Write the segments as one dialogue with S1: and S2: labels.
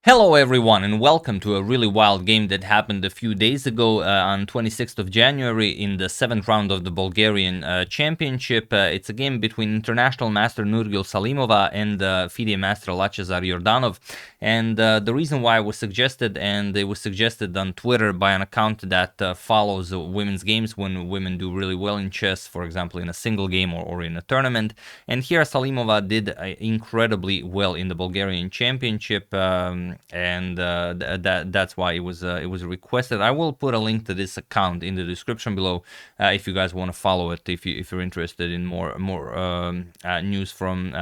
S1: Hello everyone and welcome to a really wild game that happened a few days ago on 26th of January in the 7th round of the Bulgarian Championship. It's a game between international master Nurgyul Salimova and FIDE master Lachezar Yordanov. And the reason why it was suggested, and it was suggested on Twitter by an account that follows women's games when women do really well in chess, for example in a single game or in a tournament. And here Salimova did incredibly well in the Bulgarian Championship. That's why it was requested. I will put a link to this account in the description below if you guys want to follow it, if you're interested in more news from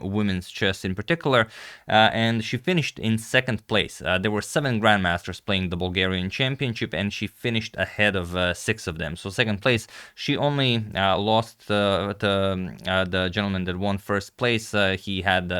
S1: women's chess in particular. And she finished in second place. There were 7 grandmasters playing the Bulgarian Championship, and she finished ahead of 6 of them. So second place, she only lost to the gentleman that won first place. He had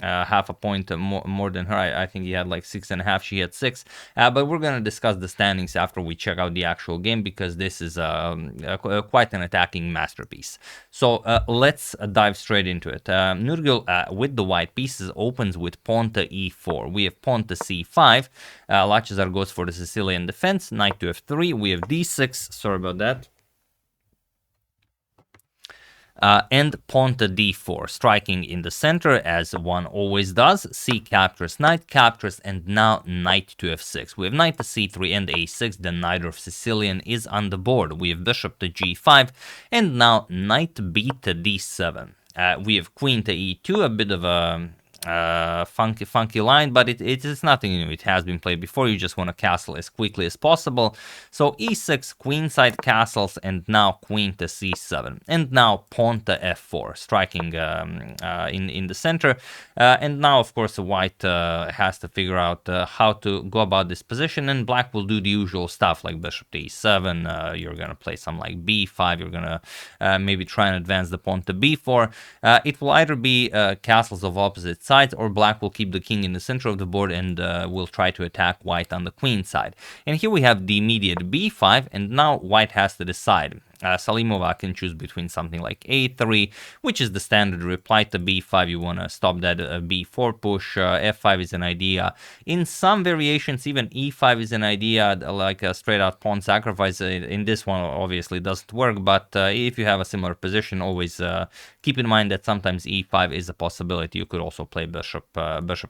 S1: half a point more than her. I think he had like 6.5, she had 6, but we're going to discuss the standings after we check out the actual game, because this is quite an attacking masterpiece. So let's dive straight into it. Nurgyul with the white pieces opens with pawn to e4. We have pawn to c5. Lachezar goes for the Sicilian defense. Knight to f3. We have d6. Sorry about that. And pawn to d4, striking in the center as one always does. C captures, knight captures, and now knight to f6. We have knight to c3 and a6. The knight of Sicilian is on the board. We have bishop to g5, and now knight b to d7. We have queen to e2, a bit of a funky line, but it is nothing new. It has been played before. You just want to castle as quickly as possible. So e6, queenside castles, and now queen to c7, and now pawn to f4, striking in the center. And now, of course, white has to figure out how to go about this position, and black will do the usual stuff like bishop to e7. You're gonna play some like b5. You're gonna maybe try and advance the pawn to b4. It will either be castles of opposite sides, or black will keep the king in the center of the board and will try to attack white on the queen side. And here we have the immediate b5, and now white has to decide. Salimova can choose between something like a3, which is the standard reply to b5. You want to stop that b4 push. f5 is an idea. In some variations, even e5 is an idea, like a straight-out pawn sacrifice. In this one, obviously, doesn't work, but if you have a similar position, always keep in mind that sometimes e5 is a possibility. You could also play bishop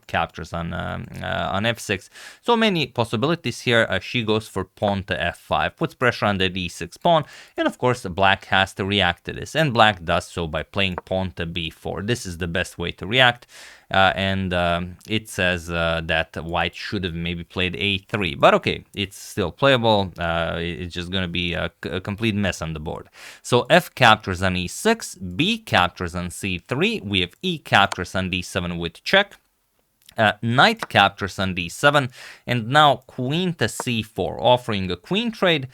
S1: captures on f6. So many possibilities here. She goes for pawn to f5, puts pressure on the d6 pawn, and of course black has to react to this, and black does so by playing pawn to b4. This is the best way to react, and it says that white should have maybe played a3, but okay, it's still playable. It's just going to be a complete mess on the board. So f captures on e6, b captures on c3, we have e captures on d7 with check. Knight captures on d7, and now queen to c4, offering a queen trade.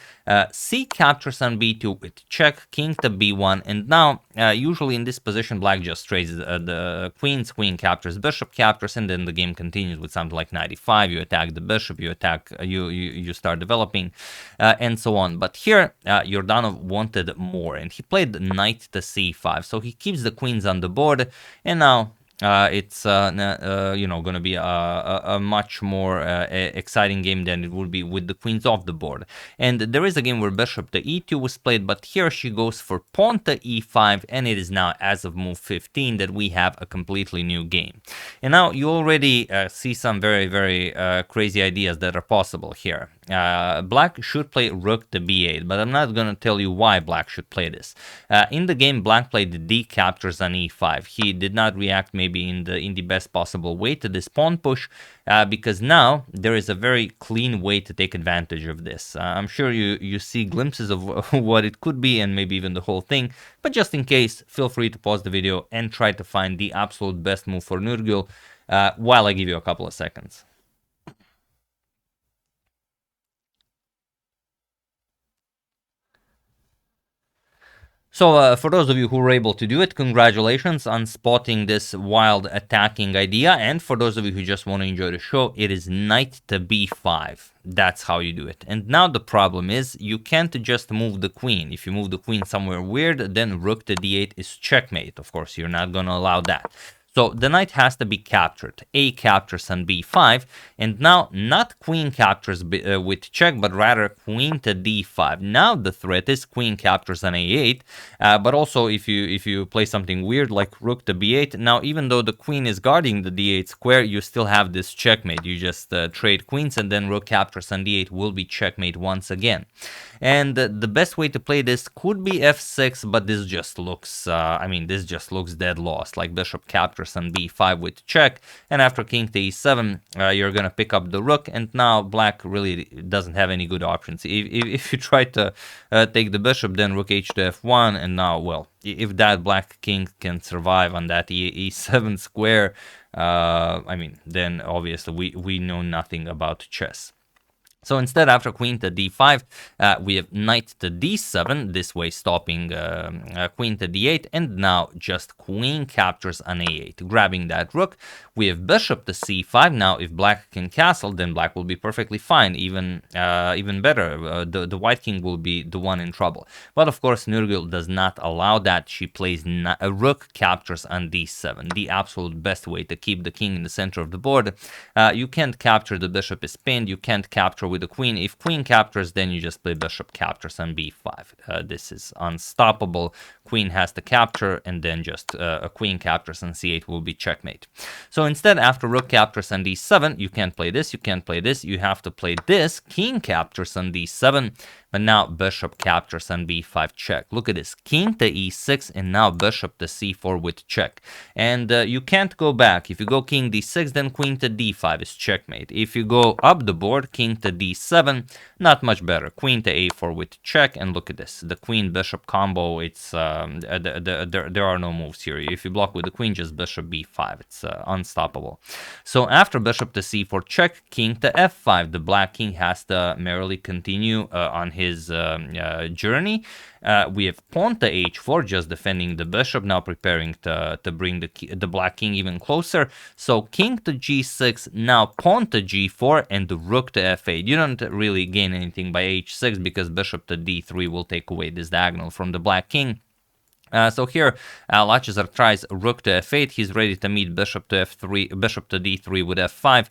S1: C captures on b2 with check, king to b1, and now usually in this position black just trades the queens. Queen captures, bishop captures, and then the game continues with something like knight e5. You attack the bishop, you attack, you start developing, and so on. But here Yordanov wanted more, and he played knight to c5, so he keeps the queens on the board, and now it's going to be a much more exciting game than it would be with the queens off the board. And there is a game where bishop to e2 was played, but here she goes for pawn to e5, and it is now, as of move 15, that we have a completely new game. And now you already see some very, very crazy ideas that are possible here. Black should play rook to b8, but I'm not going to tell you why black should play this. In the game, black played d captures on e5. He did not react maybe in the best possible way to this pawn push, because now there is a very clean way to take advantage of this. I'm sure you see glimpses of what it could be, and maybe even the whole thing, but just in case, feel free to pause the video and try to find the absolute best move for Nurgyul while I give you a couple of seconds. So for those of you who were able to do it, congratulations on spotting this wild attacking idea. And for those of you who just want to enjoy the show, it is knight to b5. That's how you do it. And now the problem is you can't just move the queen. If you move the queen somewhere weird, then rook to d8 is checkmate. Of course, you're not going to allow that. So the knight has to be captured. A captures on b5, and now not queen captures with check, but rather queen to d5. Now the threat is queen captures on a8, but also if you play something weird like rook to b8, now even though the queen is guarding the d8 square, you still have this checkmate. You just trade queens, and then rook captures on d8 will be checkmate once again. And the best way to play this could be f6, but this just looks, this just looks dead lost. Like bishop captures on b5 with check, and after king to e7, you're gonna pick up the rook, and now black really doesn't have any good options. If you try to take the bishop, then rook h to f1, and now, well, if that black king can survive on that e7 square, then obviously we know nothing about chess. So instead, after queen to d5, we have knight to d7, this way stopping queen to d8, and now just queen captures on a8, grabbing that rook. We have bishop to c5. Now, if black can castle, then black will be perfectly fine, even better. The white king will be the one in trouble. But of course, Nurgyul does not allow that. She plays a rook captures on d7, the absolute best way to keep the king in the center of the board. You can't capture, the bishop is pinned. You can't capture with the queen. If queen captures, then you just play bishop captures on b5. This is unstoppable. Queen has to capture, and then just a queen captures on c8 will be checkmate. So instead, after rook captures on d7, you can't play this, you can't play this, you have to play this. King captures on d7, but now bishop captures on b5 check. Look at this, king to e6, and now bishop to c4 with check. And you can't go back. If you go king d6, then queen to d5 is checkmate. If you go up the board, king to d7, not much better. Queen to a4 with check, and look at this, the queen bishop combo. It's there are no moves here. If you block with the queen, just bishop b5. It's unstoppable. So after bishop to c4 check, king to f5, the black king has to merrily continue on his journey. We have pawn to h4, just defending the bishop, now preparing to bring the black king even closer. So king to g6, now pawn to g4, and the rook to f8. You don't really gain anything by h6, because bishop to d3 will take away this diagonal from the black king. So here, Lachezar tries rook to f8. He's ready to meet bishop to f3, bishop to d3 with f5,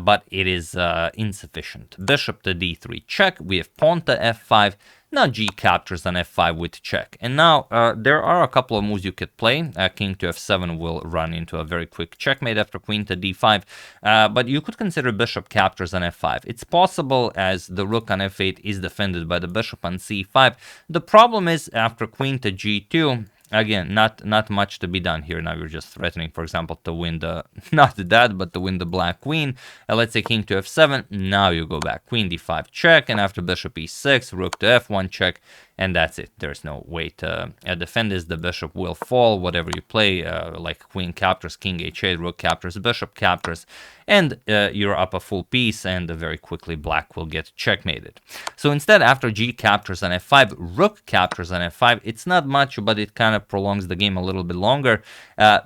S1: but it is insufficient. Bishop to d3 check. We have pawn to f5. Now g captures on f5 with check. And now there are a couple of moves you could play. King to f7 will run into a very quick checkmate after queen to d5. But you could consider bishop captures on f5. It's possible, as the rook on f8 is defended by the bishop on c5. The problem is, after queen to g2, again, not much to be done here. Now you're just threatening, for example, to win the, not that, but to win the black queen. Let's say king to f7. Now you go back. Queen d5 check, and after bishop e6, rook to f1 check, and that's it. There's no way to defend this. The bishop will fall, whatever you play, like queen captures, king h8, rook captures, bishop captures, and you're up a full piece, and very quickly black will get checkmated. So instead, after g captures on f5, rook captures on f5. It's not much, but it kind of prolongs the game a little bit longer.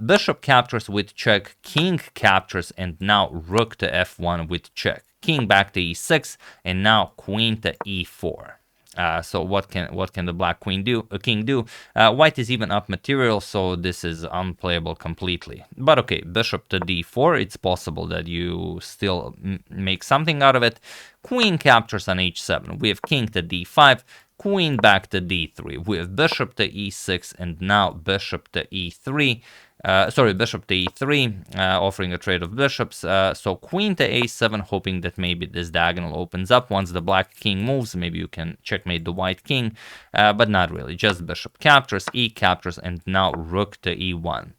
S1: Bishop captures with check, king captures, and now rook to f1 with check. King back to e6, and now queen to e4. So what can the black king do? White is even up material, so this is unplayable completely. But okay, bishop to d4, it's possible that you still make something out of it. Queen captures on h7. We have king to d5, queen back to d3. We have bishop to e6, and now bishop to e3. Bishop to e3, offering a trade of bishops. So queen to a7, hoping that maybe this diagonal opens up. Once the black king moves, maybe you can checkmate the white king, but not really. Just bishop captures, e captures, and now rook to e1.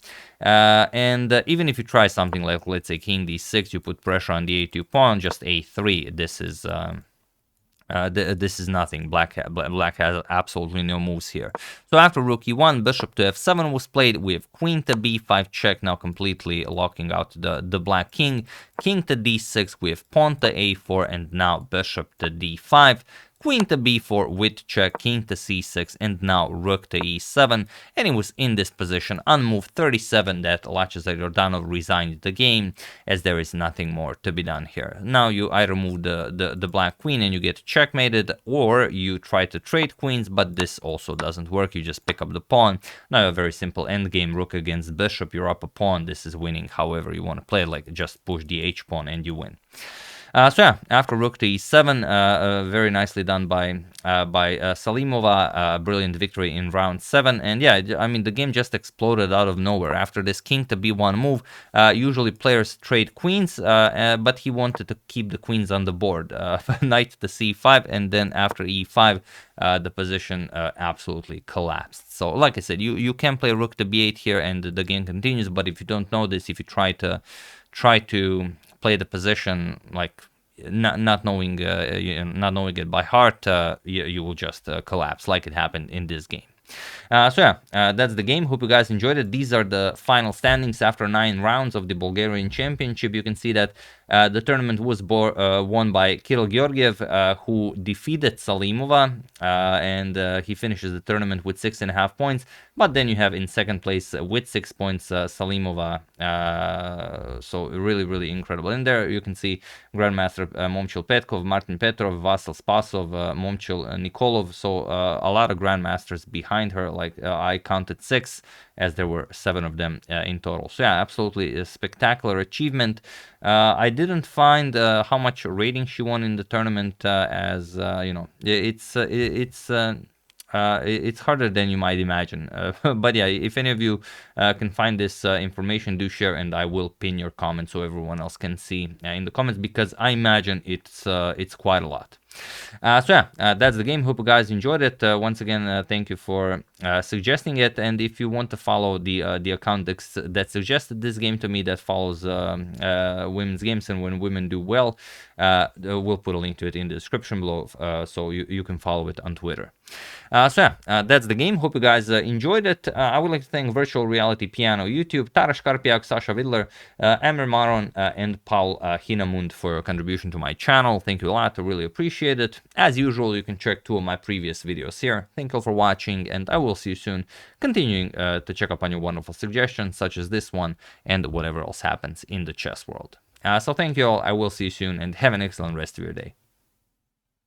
S1: Even if you try something like, let's say, king d6, you put pressure on the a2 pawn, just a3. This is This is nothing. Black has absolutely no moves here. So after rook e1, bishop to f7 was played. We have queen to b5 check, now completely locking out the black king. King to d6, we have pawn to a4, and now bishop to d5. queen to b4 with check, king to c6, and now rook to e7. And it was in this position on move 37 that Lachezar Yordanov resigned the game, as there is nothing more to be done here. Now you either move the black queen and you get checkmated, or you try to trade queens, but this also doesn't work. You just pick up the pawn. Now a very simple endgame, rook against bishop, you're up a pawn. This is winning however you want to play it, like just push the h-pawn and you win. So yeah, after rook to e7, very nicely done by Salimova, brilliant victory in round 7. And yeah, I mean, the game just exploded out of nowhere. After this king to b1 move, usually players trade queens, but he wanted to keep the queens on the board. Knight to c5, and then after e5, the position absolutely collapsed. So like I said, you can play rook to b8 here and the game continues, but if you don't know this, if you try to play the position like not knowing it by heart, you will just collapse, like it happened in this game. So yeah, that's the game. Hope you guys enjoyed it. These are the final standings after 9 rounds of the Bulgarian Championship. You can see that the tournament was won by Kirill Georgiev, who defeated Salimova, and he finishes the tournament with 6.5 points. But then you have in second place with 6 points Salimova. So really, really incredible. And there you can see Grandmaster Momchil Petkov, Martin Petrov, Vasil Spasov, Momchil Nikolov. So a lot of Grandmasters behind her. Like I counted 6, as there were 7 of them in total. So yeah, absolutely a spectacular achievement. I didn't find how much rating she won in the tournament, as you know, it's harder than you might imagine. But yeah, if any of you can find this information, do share, and I will pin your comment so everyone else can see in the comments, because I imagine it's quite a lot. So yeah, that's the game. Hope you guys enjoyed it. Once again, thank you for suggesting it. And if you want to follow the account that suggested this game to me, that follows women's games and when women do well, we'll put a link to it in the description below, so you can follow it on Twitter. So yeah, that's the game. Hope you guys enjoyed it. I would like to thank Virtual Reality Piano YouTube, Taras Karpiak, Sasha Vidler, Emir Maron, and Paul Hinamund for your contribution to my channel. Thank you a lot. I really appreciate it. As usual, you can check 2 of my previous videos here. Thank you all for watching, and I will see you soon, continuing to check up on your wonderful suggestions, such as this one, and whatever else happens in the chess world. So thank you all. I will see you soon, and have an excellent rest of your day.